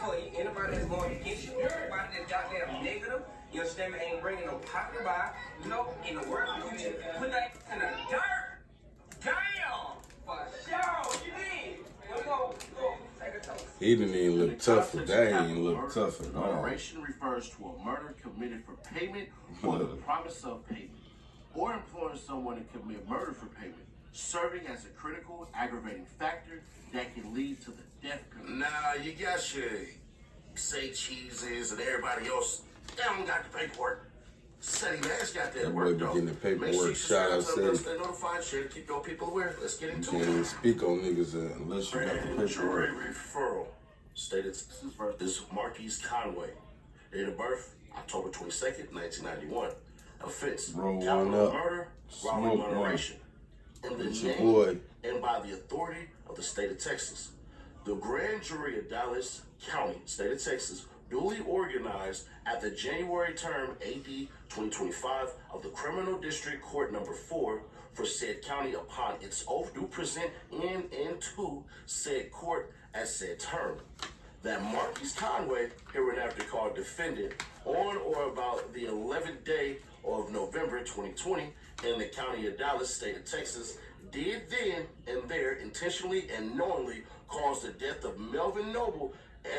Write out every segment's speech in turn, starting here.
for anybody that's going against you, anybody that's goddamn negative, you understand me, ain't bringing no positive vibe, you know, in the world of future, put that in the dirt. Damn! For sure, you did. Go, take a toast. He didn't even look tougher. That ain't look tough at all. Moderation refers to a murder committed for payment or the promise of payment, or employing someone to commit murder for payment, serving as a critical aggravating factor that can lead to the death penalty. Nah, you got your say cheeses and everybody else. They don't got the paperwork. Ceddy Nash got that work, though. Getting the paperwork. Make sure you Shout out Ceddy. Stay notified, share to keep your people aware. Let's get into You can't it. even speak on niggas unless you got the Grand jury paperwork. referral. Stated this Marquise Conway. Date of birth, October 22nd, 1991. Offense, Roll one capital up. murder, Smoke robbery, one. moderation. In the It's your name boy. and by the authority of the state of Texas. The grand jury of Dallas County, state of Texas, duly organized at the January term AD 2025 of the Criminal District Court number 4 for said county upon its oath do present in and to said court at said term. That Marquise Conway, hereinafter called defendant, on or about the 11th day of November 2020 in the county of Dallas, state of Texas, did then and there intentionally and knowingly cause the death of Melvin Noble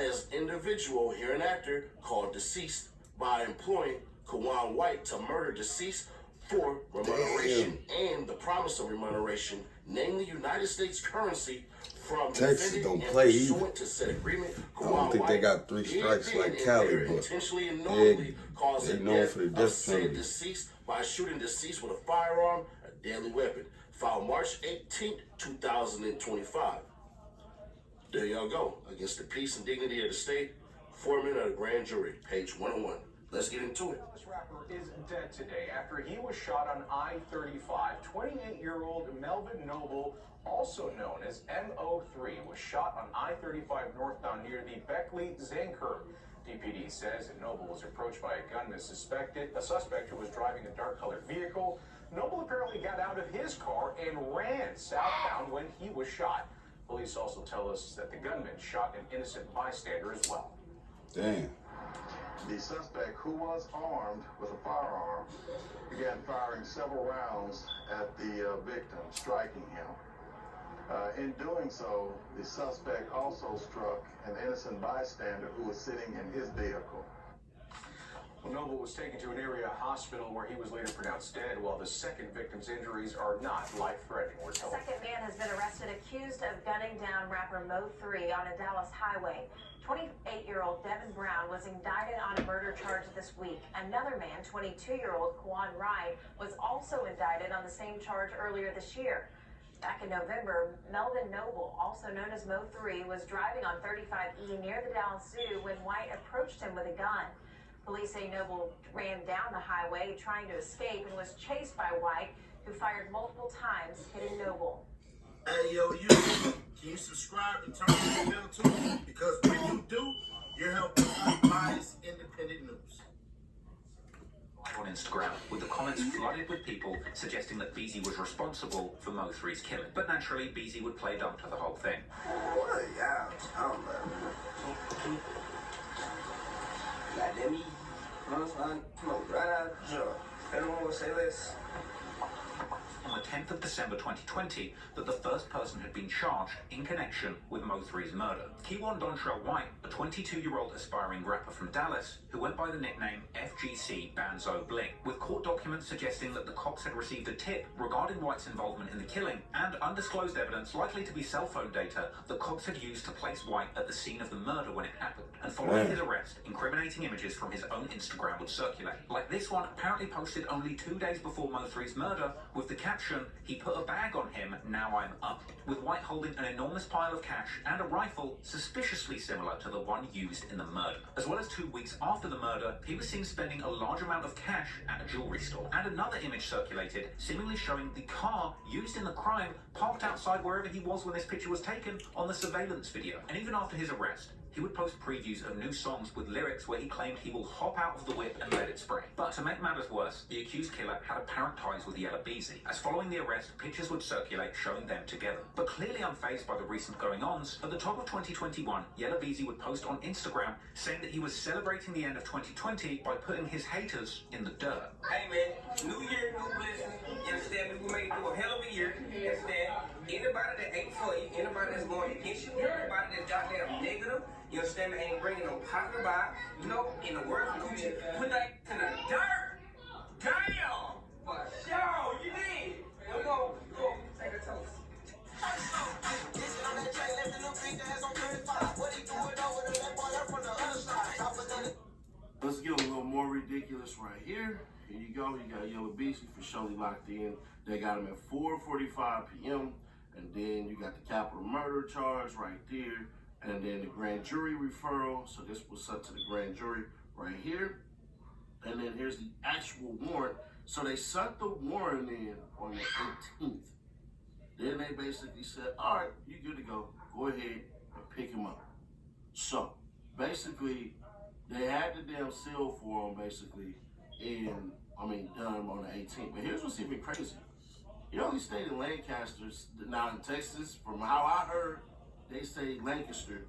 as individual hereinafter called deceased by employing Kawan White to murder deceased for remuneration and the promise of remuneration, namely United States currency, from Texas defendant don't and play pursuant either. to said agreement. I don't think they got 3 strikes like Cali, but intentionally and knowingly caused they the known death for the of death said penalty. deceased by shooting deceased with a firearm, a deadly weapon. Filed March 18th, 2025. There y'all go. Against the peace and dignity of the state, foreman of the grand jury, page 101. Let's get into it. This rapper is dead today after he was shot on I-35. 28-year-old Melvin Noble, also known as mo3, was shot on I-35 northbound near the Beckley-Zanker. DPD says that Noble was approached by a gunman a suspect who was driving a dark-colored vehicle. Noble apparently got out of his car and ran southbound when he was shot. Police also tell us that the gunman shot an innocent bystander as well. Damn. The suspect, who was armed with a firearm, began firing several rounds at the victim, striking him. In doing so, the suspect also struck an innocent bystander who was sitting in his vehicle. Noble was taken to an area hospital where he was later pronounced dead, while the second victim's injuries are not life-threatening, we're told. The second man has been arrested accused of gunning down rapper mo3 on a Dallas highway. 28-year-old Devin Brown was indicted on a murder charge this week. Another man, 22-year-old Kawan Wright, was also indicted on the same charge earlier this year. Back in November, Melvin Noble, also known as mo3, was driving on 35E near the Dallas Zoo when White approached him with a gun. Police say Noble ran down the highway trying to escape and was chased by White, who fired multiple times, hitting Noble. Hey, yo, can you subscribe and turn on the bell too? Because when you do, you're helping biased independent news. On Instagram, with the comments flooded with people suggesting that beezy was responsible for mo3's killing. But naturally, beezy would play dumb to the whole thing. What y'all talking about? Goddamn me. I'm right out of jail. Anyone want to say this? On the 10th of December 2020, that the first person had been charged in connection with mo3's murder. Kewan Dontrell White, a 22-year-old aspiring rapper from Dallas, who went by the nickname FGC Banzo Bling, with court documents suggesting that the cops had received a tip regarding White's involvement in the killing, and undisclosed evidence likely to be cell phone data the cops had used to place White at the scene of the murder when it happened. And following his arrest, incriminating images from his own Instagram would circulate. Like this one, apparently posted only 2 days before mo3's murder, with the caption, "He put a bag on him, now I'm up," with White holding an enormous pile of cash and a rifle suspiciously similar to the one used in the murder. As well as 2 weeks after the murder, he was seen spending a large amount of cash at a jewelry store. And another image circulated, seemingly showing the car used in the crime parked outside wherever he was when this picture was taken on the surveillance video. And even after his arrest, he would post previews of new songs with lyrics where he claimed he will hop out of the whip and let it spray. But to make matters worse, the accused killer had apparent ties with Yella Beezy, as following the arrest, pictures would circulate showing them together. But clearly unfazed by the recent going-ons, at the top of 2021, Yella Beezy would post on Instagram saying that he was celebrating the end of 2020 by putting his haters in the dirt. Hey man, new year, new blessings. You understand? We made it through a hell of a year. You understand? Anybody that ain't for you, anybody that's going against you, anybody that's goddamn negative, you understand me, ain't bringing no positive vibe. You know, in the words of Gucci, put that in the dirt. Damn! For sure, you did. Go, take a toast. Let's get a little more ridiculous right here. Here you go. You got Yella Beezy for surely locked in. They got him at 4:45 p.m. And then you got the capital murder charge right there. And then the grand jury referral. So this was sent to the grand jury right here. And then here's the actual warrant. So they sent the warrant in on the 18th. Then they basically said, all right, you good to go. Go ahead and pick him up. So basically, they had the damn seal for him basically done on the 18th. But here's what's even crazy. He only stayed in Lancaster. Now in Texas, from how I heard, they say Lancaster.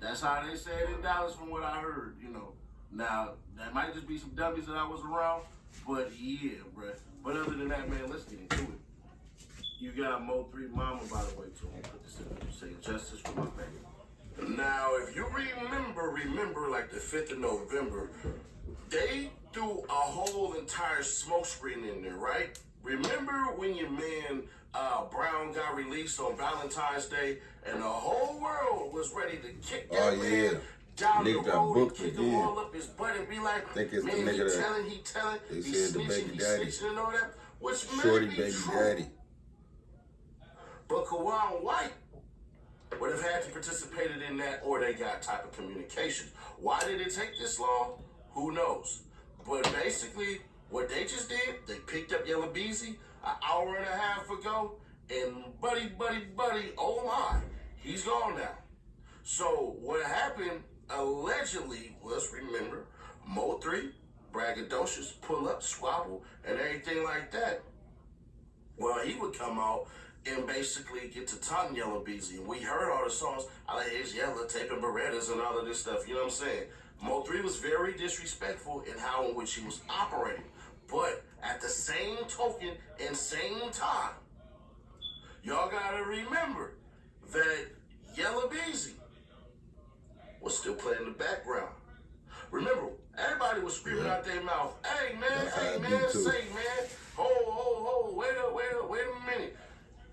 That's how they say it in Dallas from what I heard, you know. Now, that might just be some dummies that I was around, but yeah, bruh. But other than that, man, let's get into it. You got mo3 mama, by the way, too. I'll put this in there. Say justice for my baby. Now, if you remember like the 5th of November, they threw a whole entire smoke screen in there, right? Remember when your man Brown got released on Valentine's Day and the whole world was ready to kick that man down the road and kick him all up his butt and be like, man, he telling, they he's said the baby daddy. snitching and all that, which Shorty may be baby true. daddy. But Kawan White would have had to participate in that or they got type of communication. Why did it take this long? Who knows? But basically, what they just did, they picked up Yella Beezy an hour and a half ago, and buddy, oh my, he's gone now. So what happened allegedly was, remember, mo3, braggadocious, pull up, squabble, and everything like that. Well, he would come out and basically get to taunting Yella Beezy. And we heard all the songs, I like his Yella, taping Berettas and all of this stuff, you know what I'm saying? mo3 was very disrespectful in how in which he was operating. But at the same token and same time, y'all gotta remember that Yella Beezy was still playing in the background. Remember, everybody was screaming out their mouth, hey man, say man, ho, wait a minute.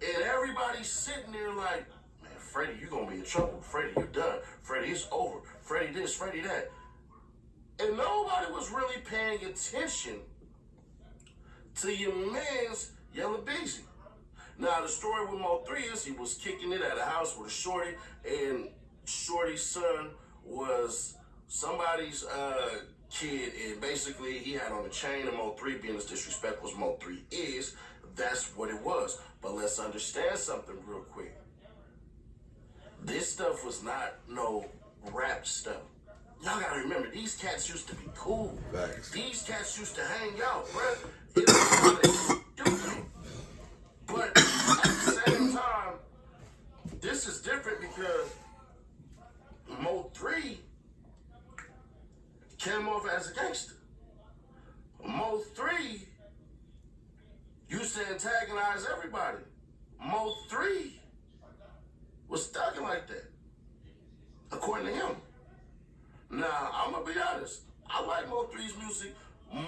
And everybody's sitting there like, man, Freddie, you gonna be in trouble. Freddie, you done. Freddie, it's over. Freddie this, Freddie that. And nobody was really paying attention to your man's Yella Beezy. Now, the story with mo3 is he was kicking it at a house with a shorty, and shorty's son was somebody's kid, and basically he had on a chain, and mo3 being as disrespectful as mo3 is, that's what it was. But let's understand something real quick. This stuff was not no rap stuff. Y'all gotta remember, these cats used to be cool. Facts. These cats used to hang out, bruh. It was how they do things. But at the same time, this is different because mo3 came off as a gangster. mo3 used to antagonize everybody. mo3 was thugging like that, according to him. Now, I'm gonna be honest. I like mo3's music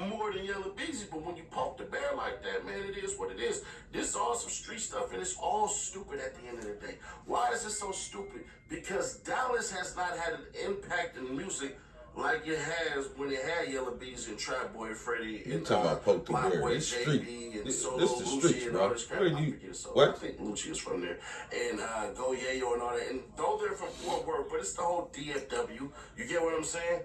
more than Yella Beezy, but when you poke the bear like that, man, it is what it is. This is all some street stuff, and it's all stupid at the end of the day. Why is it so stupid? Because Dallas has not had an impact in music like it has when it had Yella Beezy and Trap Boy Freddie and talking about poke the bear. Boy It's street. JB and This Solo the Lucci streets, and bro. all this crap. Where I you- forget Solo. what? I think Lucci is from there. And Go Yayo and all that. And though they're from Fort Worth, but it's the whole DFW. You get what I'm saying?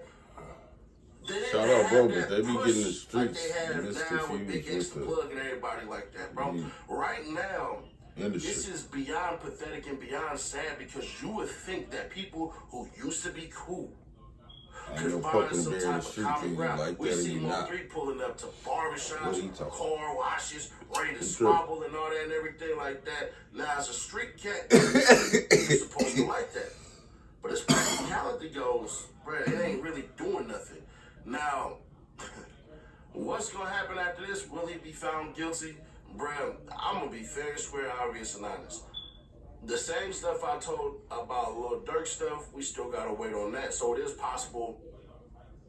Shout out, bro, but they be push getting the like streets they have now with Big misconfused X with the the... Plug and everybody like that, bro. Right now, This is beyond pathetic and beyond sad because you would think that people who used to be cool could no find fucking some bear in type the of street common till you ground. like We that see and you not. mo3 pulling up to What he barbershops, talking? car washes, ready to He squabble and all that and everything like that. Now, as a street cat, you're supposed to like that. But as practicality goes, bruh, it ain't really doing nothing. Now, what's gonna happen after this? Will he be found guilty? Bruh, I'm gonna be fair, square, obvious, and honest. The same stuff I told about Lil Durk stuff, we still gotta wait on that. So it is possible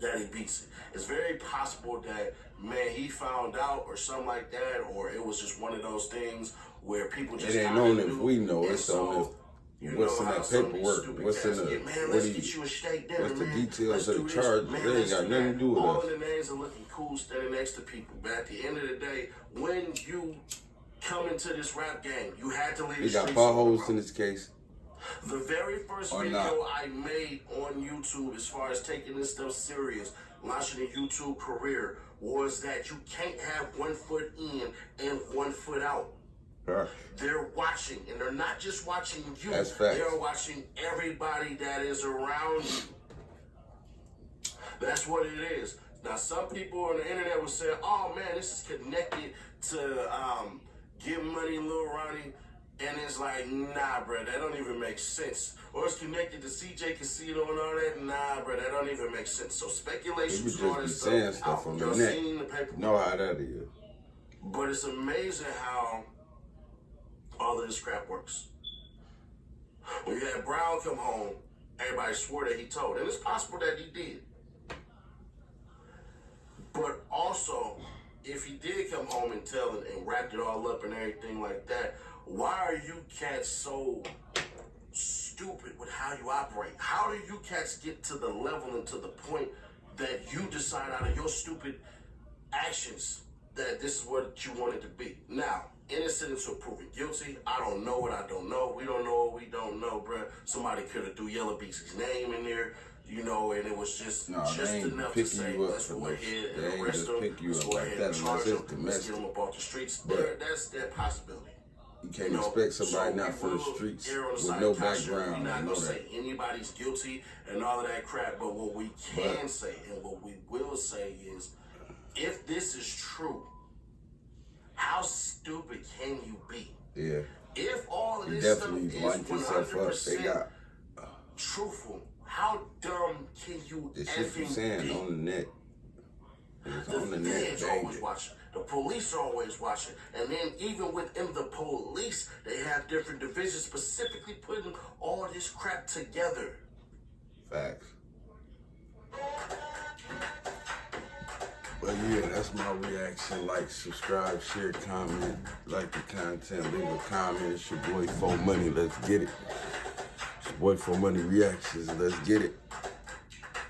that he beats it. It's very possible that, man, he found out or something like that, or it was just one of those things where people just It ain't kinda on if knew. we know. And It's so, on if you what's know in how that some of these paperwork. stupid What's in cats the get, man, what let's he, get you a steak dinner, what's the man. details Let's of do the this. charge? Man, They ain't let's got do nothing to that. do with All us. of the names are looking cool standing next to people. But at the end of the day, when you come into this rap game, you had to leave He the got streets potholes alone. in his case. The very first Or video not. I made on YouTube as far as taking this stuff serious, launching a YouTube career, was that you can't have 1 foot in and 1 foot out. Right. They're watching, and they're not just watching you. That's facts. They're watching everybody that is around you. That's what it is. Now, some people on the internet will say, oh, man, this is connected to Get Money, Lil Ronnie. And it's like, nah, bro, that don't even make sense. Or it's connected to CJ Casino and all that. Nah, bro, that don't even make sense. So They speculation be and all that just be saying stuff stuff on the Y'all net. seen the paper. Know how that is. But it's amazing how all of this crap works. When you had Brown come home, everybody swore that he told. And it's possible that he did. But also, if he did come home and tell and wrapped it all up and everything like that, why are you cats so stupid with how you operate? How do you cats get to the level and to the point that you decide out of your stupid actions that this is what you want it to be? Now, innocent until proven guilty. I don't know what I don't know. We don't know what we don't know, bruh. Somebody could have threw Yella Beezy's name in there, you know, and it was just they ain't enough to picking say, you up let's for go this. ahead They and ain't arrest just him. pick you Let's up go like ahead that and unless charge it's him. Let's get domestic. him up off the streets. But That's that possibility. you can't know, expect somebody so not we from the will streets err on the with side no of caution. background. We're not I know gonna that. say anybody's guilty and all of that crap, but what we can say and what we will say is, if this is true, how stupid can you be? Yeah. If all of He this stuff definitely is lined himself up. They 100% got truthful, how dumb can you the shit you effing saying be? on the net. It's on the The net, feds are always baby. watching. The police are always watching. And then even within the police, they have different divisions specifically putting all this crap together. Facts. But yeah, that's my reaction. Like, subscribe, share, comment, like the content, leave a comment. It's your boy 4 Money. Let's get it. It's your boy 4 Money Reactions. Let's get it.